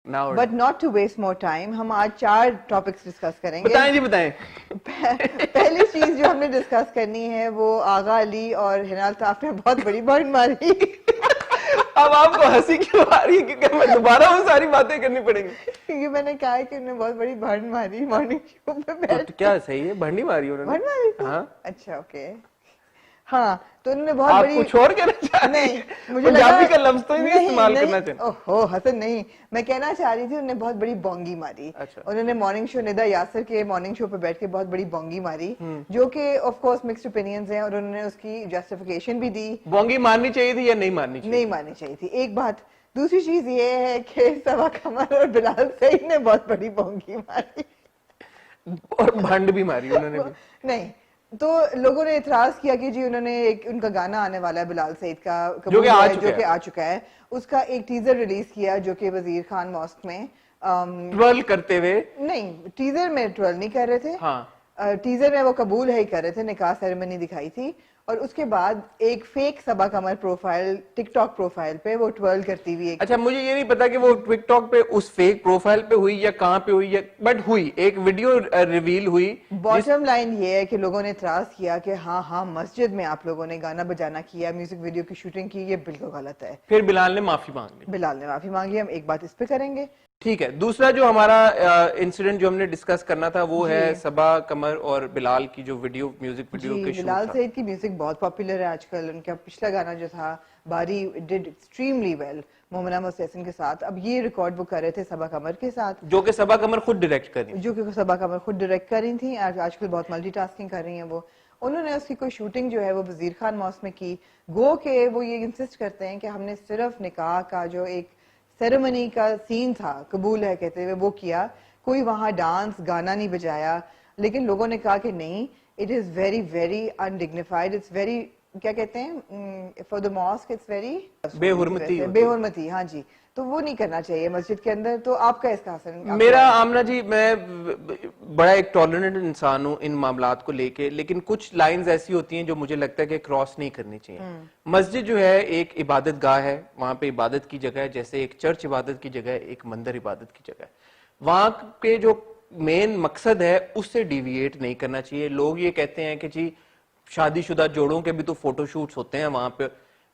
But not to waste more time. ہم آج 4 topics discuss کریں گے. بتائیں جی بتائیں. پہلی چیز جو ہم نے ڈسکس کرنی ہے وہ آغا علی اور ہنا الطاف نے بہت بڑی بارن ماری. اب آپ کو ہنسی کیوں آ رہی ہے؟ کیونکہ میں دوبارہ وہ ساری باتیں کرنی پڑیں گی. کیونکہ میں نے کہا کہ انہوں نے بہت بڑی بارن ماری مارننگ شو پہ بیٹھ تو کیا صحیح ہے، بھنڈی ماری انہوں نے. بارن ماری تھی. ہاں اچھا اوکے. ہاں تو انہوں نے بہت آپ بڑی. کچھ اور کہنا چاہ رہی نہیں ہیں؟ مجھے لگا پنجابی کا لفظ تو نہیں استعمال کرنا چاہتے. اوہو حسن نہیں، میں کہنا چاہ رہی تھی انہوں نے بہت بڑی بونگی ماری. اچھا انہوں نے مارننگ شو ندا یاسر کے مارننگ شو پہ بیٹھ کے بہت بڑی بونگی ماری، جو کہ آف کورس مکسڈ اوپینینز ہیں، اور انہوں نے اس کی جسٹیفیکیشن بھی دی. بونگی مارنی چاہیے تھی یا نہیں مارنی چاہیے؟ نہیں مارنی چاہیے تھی، ایک بات. دوسری چیز یہ ہے کہ سبا قمر اور بلال سعید نے بہت بڑی بونگی ماری اور بھنڈ بھی ماری انہوں نے بھی. نہیں تو لوگوں نے اعتراض کیا کہ جی انہوں نے ایک ان کا گانا آنے والا ہے بلال سعید کا جو کہ آ چکا ہے، اس کا ایک ٹیزر ریلیز کیا جو کہ وزیر خان ماسک میں ٹرول کرتے ہوئے. نہیں ٹیزر میں ٹرول نہیں کر رہے تھے. ہاں ٹیزر میں وہ قبول ہے ہی کر رہے تھے، نکاح سیریمنی دکھائی تھی، اور اس کے بعد ایک فیک سبا قمر پروفائل ٹک ٹاک پروفائل پہ وہ ٹرول کرتی ہوئی. اچھا مجھے یہ نہیں پتا کہ وہ ٹک ٹاک پہ اس فیک پروفائل پہ ہوئی یا کہاں پہ ہوئی، بٹ ہوئی ایک ویڈیو ریویل ہوئی. باٹم لائن یہ ہے کہ لوگوں نے اعتراض کیا کہ ہاں مسجد میں آپ لوگوں نے گانا بجانا کیا، میوزک ویڈیو کی شوٹنگ کی، یہ بالکل غلط ہے. پھر بلال نے معافی مانگ لی. بلال نے معافی مانگی، ہم ایک بات اس پہ کریں گے. ٹھیک ہے. دوسرا جو ہمارا انسیڈنٹ جو ہم نے ڈسکس کرنا تھا وہ ہے سبا قمر اور بلال کی جو میوزک ویڈیو کے شوٹ بلال تھا. سعید کی میوزک بہت پاپولر ہے آج کل. ان کا پچھلا گانا جو تھا باری ڈیڈ ایکسٹریملی ویل مومنہ محسن کے ساتھ. اب یہ ریکارڈ وہ کر رہے تھے سبا قمر کے ساتھ، جو کہ سبا قمر خود ڈائریکٹ کر رہی جو کہ سبا قمر خود ڈائریکٹ کر رہی تھیں. آج کل بہت ملٹی ٹاسکنگ کر رہی ہیں وہ. انہوں نے اس کی کوئی شوٹنگ جو ہے وہ وزیر خان ماسک میں کی. گو کہ وہ یہ انسسٹ کرتے ہیں کہ ہم نے صرف نکاح کا جو ایک سیریمنی کا سین تھا، قبول ہے کہتے ہوئے، وہ کیا. کوئی وہاں ڈانس گانا نہیں بجایا. لیکن لوگوں نے کہا کہ نہیں، it is very very undignified, it's very کیا کہتے ہیں for the mosque, it's very بے حرمتی بے حرمتی. ہاں جی، تو وہ نہیں کرنا چاہیے مسجد کے اندر. تو آپ کا اس کا حسن؟ میرا آمنہ جی، میں بڑا ایک ٹالرنٹ انسان ہوں ان معاملات کو لے کے، لیکن کچھ لائنز ایسی ہوتی ہیں جو مجھے لگتا ہے کہ کراس نہیں کرنی چاہیے. مسجد جو ہے ایک عبادت گاہ ہے، وہاں پہ عبادت کی جگہ ہے، جیسے ایک چرچ عبادت کی جگہ ہے، ایک مندر عبادت کی جگہ ہے. وہاں کے جو مین مقصد ہے اس سے ڈیویٹ نہیں کرنا چاہیے. لوگ یہ کہتے ہیں کہ جی شادی شدہ جوڑوں کے بھی تو فوٹو شوٹس ہوتے ہیں وہاں پہ،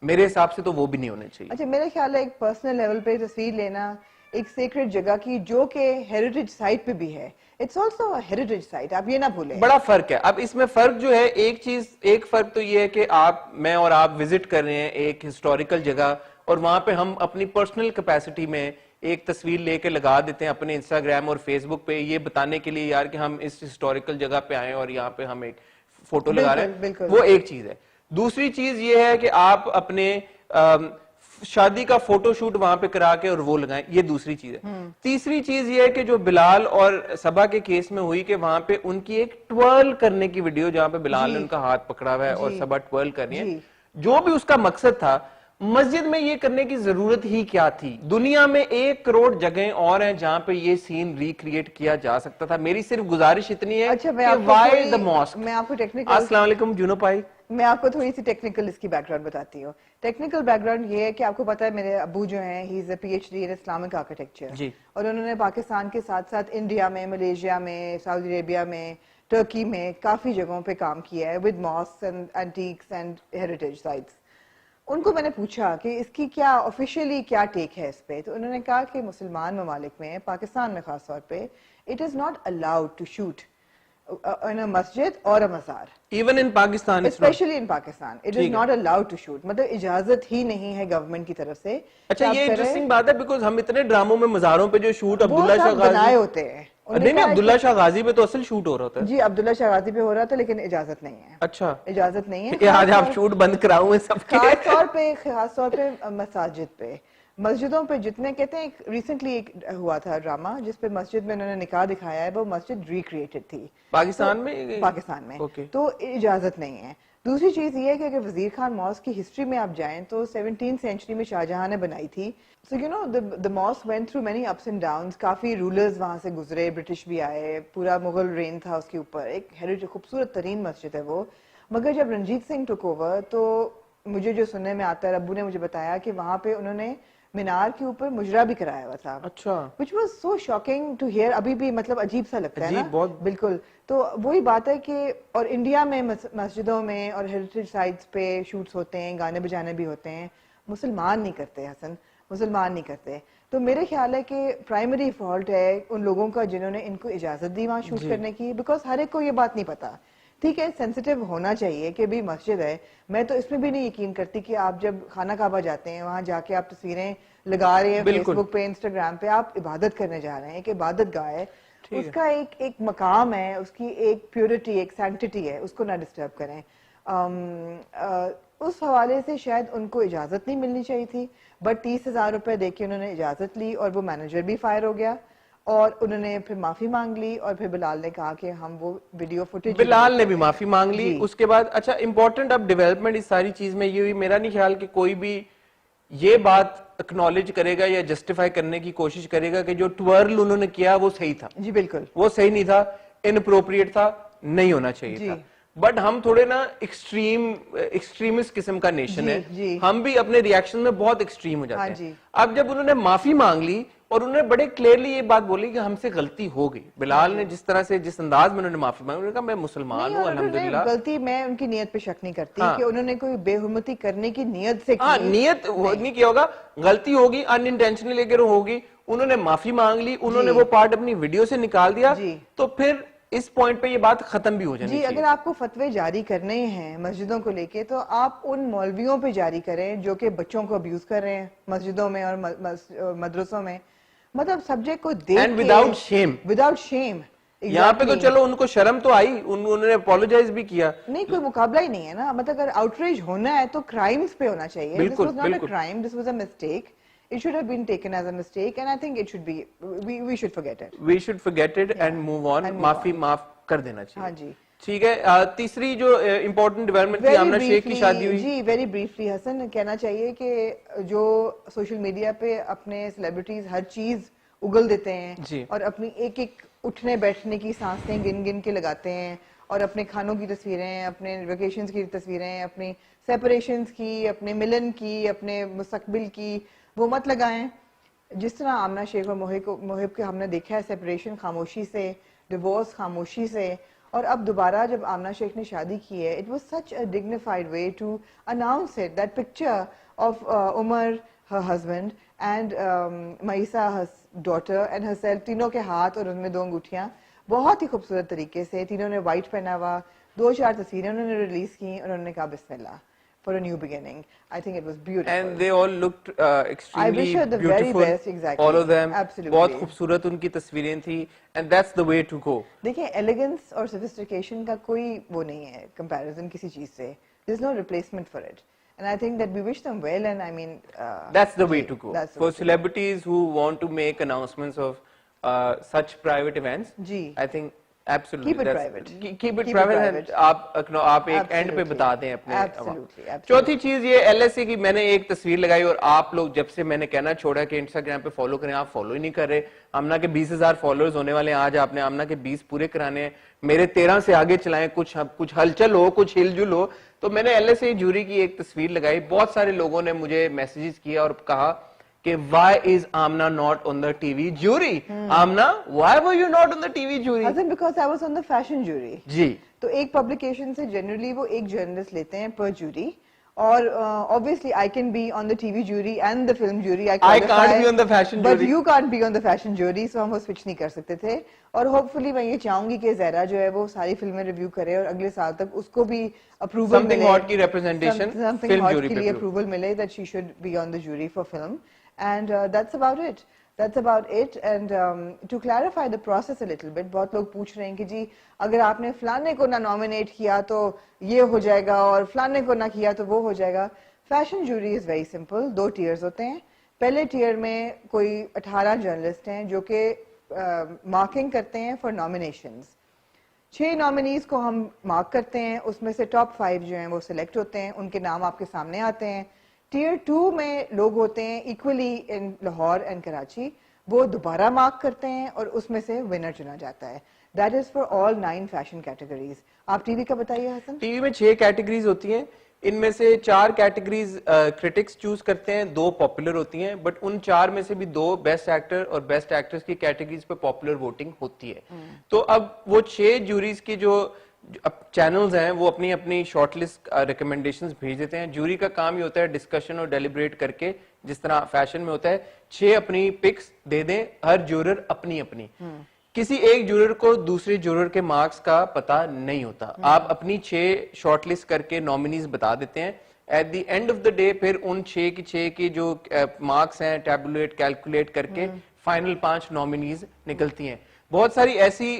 میرے حساب سے تو وہ بھی نہیں ہونے چاہیے. اچھا میرا خیال ہے ایک پرسنل لیول پہ تصویر لینا ایک سیکرٹ جگہ کی جو کہ ہیریٹیج سائٹ پہ بھی ہے، اٹس آلسو ہیریٹیج سائٹ، آپ یہ نہ بھولیں. بڑا فرق ہے. اب اس میں فرق جو ہے ایک فرق تو یہ ہے کہ میں اور آپ وزٹ کر رہے ہیں ایک ہسٹوریکل جگہ، اور وہاں پہ ہم اپنی پرسنل کیپیسٹی میں ایک تصویر لے کے لگا دیتے ہیں اپنے انسٹاگرام اور فیس بک پہ، یہ بتانے کے لیے یار کہ ہم اس ہسٹوریکل جگہ پہ آئے اور یہاں پہ ہم ایک فوٹو لگا رہے ہیں. وہ ایک چیز ہے. دوسری چیز یہ ہے کہ آپ اپنے شادی کا فوٹو شوٹ وہاں پہ کرا کے اور وہ لگائیں، یہ دوسری چیز ہے. تیسری چیز یہ ہے کہ جو بلال اور سبا کے کیس میں ہوئی کہ وہاں پہ ان کی ایک ٹورل کرنے کی ویڈیو، جہاں پہ بلال نے ان کا ہاتھ پکڑا ہوا ہے اور سبا ٹورل کر رہی ہے، جو بھی اس کا مقصد تھا، مسجد میں یہ کرنے کی ضرورت ہی کیا تھی؟ دنیا میں 1 کروڑ جگہیں اور ہیں جہاں پہ یہ سین ریکریٹ کیا جا سکتا تھا. میری صرف گزارش اتنی ہے کہ وائی دا ماسک. میں آپ کو ٹیکنیکل السلام علیکم جنو پائی. میں آپ کو تھوڑی سی ٹیکنیکل اس کی بیک گراؤنڈ بتاتی ہوں. ٹیکنیکل بیک گراؤنڈ یہ ہے کہ آپ کو پتا ہے میرے ابو جو ہیں he is a P H D in Islamic architecture, اور انہوں نے پاکستان کے ساتھ ساتھ انڈیا میں، ملیشیا میں، سعودی عربیہ میں، ٹرکی میں کافی جگہوں پہ کام کیا ہے with mosques and antiques and heritage sites. ان کو میں نے پوچھا کہ اس کی کیا آفیشیلی کیا ٹیک ہے اس پہ، تو انہوں نے کہا کہ مسلمان ممالک میں، پاکستان میں خاص طور پہ، it is not allowed to shoot in a مسجد اور a مزار. Even in Pakistan, especially in Pakistan, it is not allowed to shoot. مطلب اجازت ہی نہیں ہے گورنمنٹ کی طرف سے. اچھا یہ انٹرسٹنگ بات ہے بیکاز ہم اتنے ڈراموں میں مزاروں پہ جو شوٹ عبداللہ شاہ غازی بنائے ہوتے ہیں. نہیں عبداللہ شاہ غازی پہ تو اصل شوٹ ہو رہا تھا. جی عبداللہ شاہ غازی پہ ہو رہا تھا لیکن اجازت نہیں ہے. اچھا اجازت نہیں ہے. آج آپ شوٹ بند کراؤں سب کے. خاص طور پہ مساجد پہ، مسجدوں پہ جتنے کہتے ہیں. ریسنٹلی ایک ہوا تھا ڈرامہ جس پہ مسجد میں انہوں نے نکاح دکھایا ہے، وہ مسجد ریکریٹڈ تھی پاکستان میں. پاکستان میں تو اجازت نہیں ہے. دوسری چیز یہ ہے کہ اگر وزیر خان ماسک کی ہسٹری میں آپ جائیں تو 17 سینچری میں شاہ جہاں نے بنائی تھی. So you know the mosque went through many ups and downs. کافی رولرز وہاں سے گزرے، برٹش بھی آئے، پورا مغل رین تھا اس کے اوپر. ایک ہیریٹیج خوبصورت ترین مسجد ہے وہ. مگر جب رنجیت سنگھ ٹک اوور تو مجھے جو سننے میں آتا ہے، ابو نے مجھے بتایا کہ وہاں پہ انہوں نے مینار کے اوپر مجرا بھی کرایا ہوا تھا. اچھا. which was so shocking to hear. ابھی بھی مطلب عجیب سا لگتا ہے نا. بہت. بالکل. تو وہی بات ہے کہ اور انڈیا میں مسجدوں میں اور ہیریٹیج سائٹس پہ شوٹس ہوتے ہیں, گانے بجانے بھی ہوتے ہیں, مسلمان نہیں کرتے حسن, مسلمان نہیں کرتے. تو میرے خیال ہے کہ پرائمری فالٹ ہے ان لوگوں کا جنہوں نے ان کو اجازت دی وہاں شوٹ کرنے کی, بیکاز ہر ایک کو یہ بات نہیں پتا. ٹھیک ہے, سینسیٹیو ہونا چاہیے کہ بھی مسجد ہے. میں تو اس میں بھی نہیں یقین کرتی کہ آپ جب خانہ کعبہ جاتے ہیں وہاں جا کے آپ تصویریں لگا رہے ہیں فیس بک پہ, انسٹاگرام پہ, آپ عبادت کرنے جا رہے ہیں, ایک عبادت گاہ ہے, اس کا ایک مقام ہے, اس کی ایک پیورٹی, ایک سینکٹیٹی ہے, اس کو نہ ڈسٹرب کریں. اس حوالے سے شاید ان کو اجازت نہیں ملنی چاہیے تھی, بٹ 30,000 روپے دے کے انہوں نے اجازت لی اور وہ مینیجر بھی فائر ہو گیا اور انہوں نے پھر معافی مانگ لی اور پھر بلال نے کہا کہ ہم وہ ویڈیو فوٹیج, بلال نے بھی معافی مانگ لی. اس کے بعد اچھا امپورٹنٹ اب ڈیولپمنٹ اس ساری چیز میں یہ ہوئی, میرا نہیں خیال کہ کوئی بھی یہ بات اکنالج کرے گا یا جسٹیفائی کرنے کی کوشش کرے گا کہ جو ٹورل انہوں نے کیا وہ صحیح تھا. جی بالکل, وہ صحیح نہیں تھا, انپروپریٹ تھا, نہیں ہونا چاہیے تھا. بٹ ہم تھوڑے نا ایکسٹریمسٹ قسم کا نیشن ہے, ہم بھی اپنے ریاکشن میں بہت ایکسٹریم ہو جاتے ہیں. اب جب انہوں نے معافی مانگ لی اور انہوں نے بڑے کلیئرلی یہ بات بولی کہ ہم سے غلطی ہو گئی, بلال نے جس طرح سے جس انداز میں انہوں نے معافی مانگی, انہوں نے کہا میں مسلمان ہوں الحمدللہ. غلطی میں ان کی نیت پہ شک نہیں کرتی کہ انہوں نے کوئی بے حرمتی کرنے کی نیت سے کی. ہاں, نیت نہیں کیا ہوگا, غلطی ہوگی ان انٹینشنلی اگر ہوگی. انہوں نے معافی مانگ لی, انہوں نے وہ پارٹ اپنی ویڈیو سے نکال دیا, تو پھر اس پوائنٹ پہ یہ بات ختم بھی ہو جانی چاہیے. اگر آپ کو فتوے جاری کرنے ہیں مسجدوں کو لے کے تو آپ ان مولویوں پہ جاری کریں جو کہ بچوں کو ابیوز کر رہے ہیں مسجدوں میں اور مدرسوں میں, مطلب سبجیکٹ کو دیکھ کے وداؤٹ شیم. یہاں پہ تو چلو ان کو شرم تو آئی, انہوں نے اپولوجائز بھی کیا. نہیں, کوئی مقابلہ ہی نہیں ہے نا, مطلب اگر آؤٹریج ہونا ہے تو کرائمز پہ ہونا چاہیے. بالکل, This was not a crime, this was a mistake. It should have been taken as a mistake and I think it should be, we should forget it. We should forget it and move on. معافی معاف کر دینا چاہیے. ہاں جی. ٹھیک ہے, تیسری جو امپورٹنٹ ڈیولپمنٹ تھی, آمنہ شیخ کی شادی ہوئی. جی ویری بریفلی حسن, کہنا چاہیے کہ جو سوشل میڈیا پہ اپنے سیلیبریٹیز ہر چیز اگل دیتے ہیں اور اپنی ایک ایک اٹھنے بیٹھنے کی سانسیں گن گن کے لگاتے ہیں اور اپنے کھانوں کی تصویریں, اپنے ویکیشنز کی تصویریں, اپنی سیپریشنز کی, اپنے ملن کی, اپنے مستقبل کی, وہ مت لگائیں. جس طرح آمنہ شیخ اور محب کے ہم نے دیکھا ہے سیپریشن خاموشی سے, ڈیورس خاموشی سے, اور اب دوبارہ جب آمنہ شیخ نے شادی کی ہے, it was such a dignified way to announce it. That picture of Umar, her husband, and Maisa, her daughter, and herself, تینوں کے ہاتھ اور ان میں 2 انگوٹھیاں, بہت ہی خوبصورت طریقے سے تینوں نے وائٹ پہنا ہوا, 2-4 تصویریں انہوں نے ریلیز کی اور انہوں نے کہا بسم اللہ for a new beginning. I think it was beautiful. And they all looked extremely I wish her the beautiful. Very best, exactly. All of them. Absolutely. بہت خوبصورت ان کی تصویریں تھی, and that's the way to go. دیکھیں elegance اور sophistication کا کوئی وہ نہیں ہے کمپیریزن کسی چیز سے. There's no replacement for it. And I think that we wish them well, and I mean that's the way to go. For celebrities who want to make announcements of such private events, I think absolutely keep it private. Keep it private. آپ ایک and پہ بتا دیں اپنے. چوتھی چیز یہ LSA کی, میں نے ایک تصویر لگائی اور آپ لوگ جب سے میں نے کہنا چھوڑا کہ انسٹاگرام پہ فالو کریں, آپ فالو ہی نہیں کر رہے. آمنہ کے 20,000 فالوورز ہونے والے ہیں آج, آپ نے آمنہ کے 20 پورے کرانے ہیں, میرے 13 سے آگے چلائیں, کچھ ہلچل ہو, کچھ ہل جل ہو. تو میں نے LSA جوری کی ایک تصویر لگائی, بہت سارے لوگوں نے مجھے میسیجز کیا اور کہا کہ why is Amna not on the TV jury? Amna, why were you not on the TV jury? Because I was on the fashion jury. جی. تو ایک پبلیکیشن سے جنرلی وہ ایک جرنلسٹ لیتے ہیں پر جوری, اور obviously I can be on the TV jury and the film jury. I can't be on the fashion jury. But you can't be on the fashion jury, so ہم وہ switch نہیں کر سکتے تھے. اور hopefully میں یہ چاہوں گی کہ زہرا جو ہے وہ ساری فلمیں ریویو کرے اور اگلے سال تک اس کو بھی اپروول ملے, something hot کی representation film jury کے لیے اپروول ملے, that she should be on the jury for film. And that's about it. That's about it. And to clarify the process a little bit, بہت لوگ پوچھ رہے ہیں کہ جی اگر آپ نے فلانے کو نہ نامینیٹ کیا تو یہ ہو جائے گا اور فلانے کو نہ کیا تو وہ ہو جائے گا. Fashion jury is very simple, 2 tiers ہوتے ہیں. پہلے ٹیئر میں کوئی 18 جرنلسٹ ہیں جو کہ مارکنگ کرتے ہیں فار نامینیشنز. 6 نامینیز کو ہم مارک کرتے ہیں, اس میں سے ٹاپ 5 جو ہیں وہ سلیکٹ ہوتے ہیں, ان کے نام آپ کے سامنے آتے ہیں. ٹیئر 2 میں لوگ ہوتے ہیں equally in Lahore and Karachi, وہ دوبارہ مارک کرتے ہیں اور اس میں سے ونر چنا جاتا ہے. That is for all 9 fashion categories. آپ ٹی وی کا بتائیے حسن. ٹی وی میں 6 کیٹیگریز ہوتی ہیں. ان میں سے 4 کیٹیگریز کرٹکس چوز کرتے ہیں, 2 پاپولر ہوتی ہیں, بٹ ان 4 میں سے بھی 2 بیسٹ ایکٹر اور بیسٹ ایکٹریس کی کیٹیگریز پہ پاپولر ووٹنگ ہوتی ہے. تو اب وہ 6 جوریز کی جو چینلز ہیں وہ اپنی اپنی شارٹ لسٹ ریکمنڈیشنز بھیج دیتے ہیں. جوری کا کام یہ ہوتا ہے ڈسکشن اور ڈیلیبریٹ کر کے, جس طرح فیشن میں ہوتا ہے, 6 اپنی پکس دے دیں, ہر جورر اپنی اپنی. کسی ایک جورر کو دوسرے جورر کے مارکس کا پتا نہیں ہوتا. آپ اپنی 6 شارٹ لسٹ کر کے نامنیز بتا دیتے ہیں. At the end of the day پھر ان 6 کی جو مارکس ہیں ٹیبولیٹ کیلکولیٹ کر کے فائنل 5 نامنیز نکلتی ہیں. بہت ساری ایسی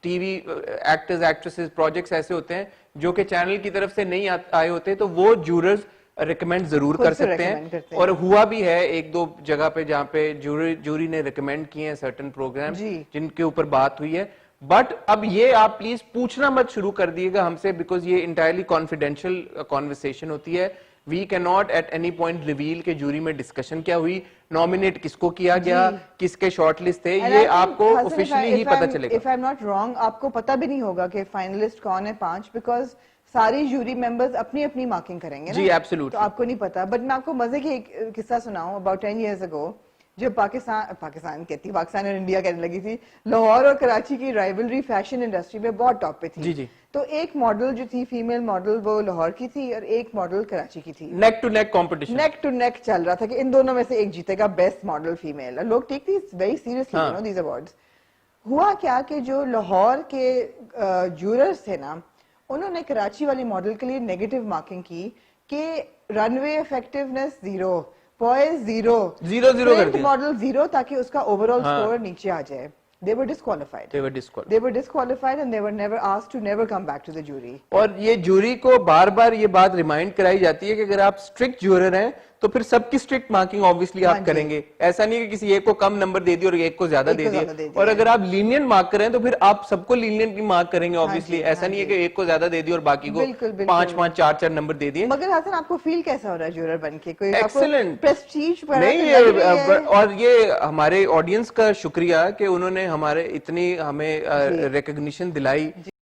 T V actors actresses projects ایسے ہوتے ہیں جو کہ چینل کی طرف سے نہیں آئے ہوتے, تو وہ جوررز ریکمینڈ ضرور کر سکتے ہیں. اور ہوا بھی ہے 1-2 جگہ پہ جہاں پہ جوری نے ریکمینڈ کیے ہیں سرٹن پروگرام جن کے اوپر بات ہوئی ہے. بٹ اب یہ آپ پلیز پوچھنا مت شروع کر دیے گا ہم سے, بیکاز یہ انٹائرلی کانفیڈینشیل کانورسیشن ہوتی ہے. We key not at any point reveal کہ جوری میں ڈسکشن کیا ہوئی, نامینیٹ کس کو کیا گیا, کس کے شارٹ لسٹ تھے, یہ آپ کو آفیشلی ہی پتا چلے گا. if I'm not wrong, آپ کو پتا بھی نہیں ہوگا کہ فائنلسٹ کون ہے 5, بیکاز ساری جوری ممبرز اپنی اپنی مارکنگ کریں گے. جی ایبسولوٹلی. تو آپ کو نہیں پتا. بٹ میں آپ کو مزے کی ایک قصہ سناؤں. اباؤٹ 10 years ago جب پاکستان اور انڈیا کہنے لگی تھی, لاہور اور کراچی کی رائیولری فیشن انڈسٹری میں بہت ٹاپ پہ تھی. جی جی. تو ایک ماڈل جو تھی فیمیل ماڈل وہ لاہور کی تھی اور ایک ماڈل کراچی کی تھی. Neck to neck competition, neck to neck چل رہا تھا کہ ان دونوں میں سے ایک جیتے گا بیسٹ ماڈل فیمیل. اور لوگ take these very seriously these awards. ہوا کیا کہ جو لاہور کے جوررز تھے نا, انہوں نے کراچی والی ماڈل کے لیے نیگیٹو مارکنگ کی کہ رن وے افیکٹونیس 0, پوائز 0 کر دیا, ماڈل 0, تاکہ اس کا اوور آل سکور نیچے آ جائے. They were disqualified. They were disqualified and they were never asked to never come back to the jury. اور یہ جوری کو بار بار یہ بات ریمائنڈ کرائی جاتی ہے کہ اگر آپ اسٹرکٹ جورر ہیں تو پھر سب کی اسٹرکٹ مارکنگ آبویسلی آپ کریں گے. ایسا نہیں کہ کسی ایک کو کم نمبر دے دی اور ایک کو زیادہ دے دیا. اور اگر آپ لینین مارک کریں تو پھر آپ سب کو لینین کی مارک کریں گے آبویسلی. ایسا نہیں ہے کہ ایک کو زیادہ دے دی اور باقی کو 5-5 4-4 نمبر دے دیے. مگر حسن آپ کو فیل کیسا ہو رہا ہے جورر بن کے؟ کوئی ایکسلنٹ پریسٹیج نہیں. اور یہ ہمارے آڈینس کا شکریہ کہ انہوں نے ہمارے اتنی ہمیں ریکگنیشن دلائی.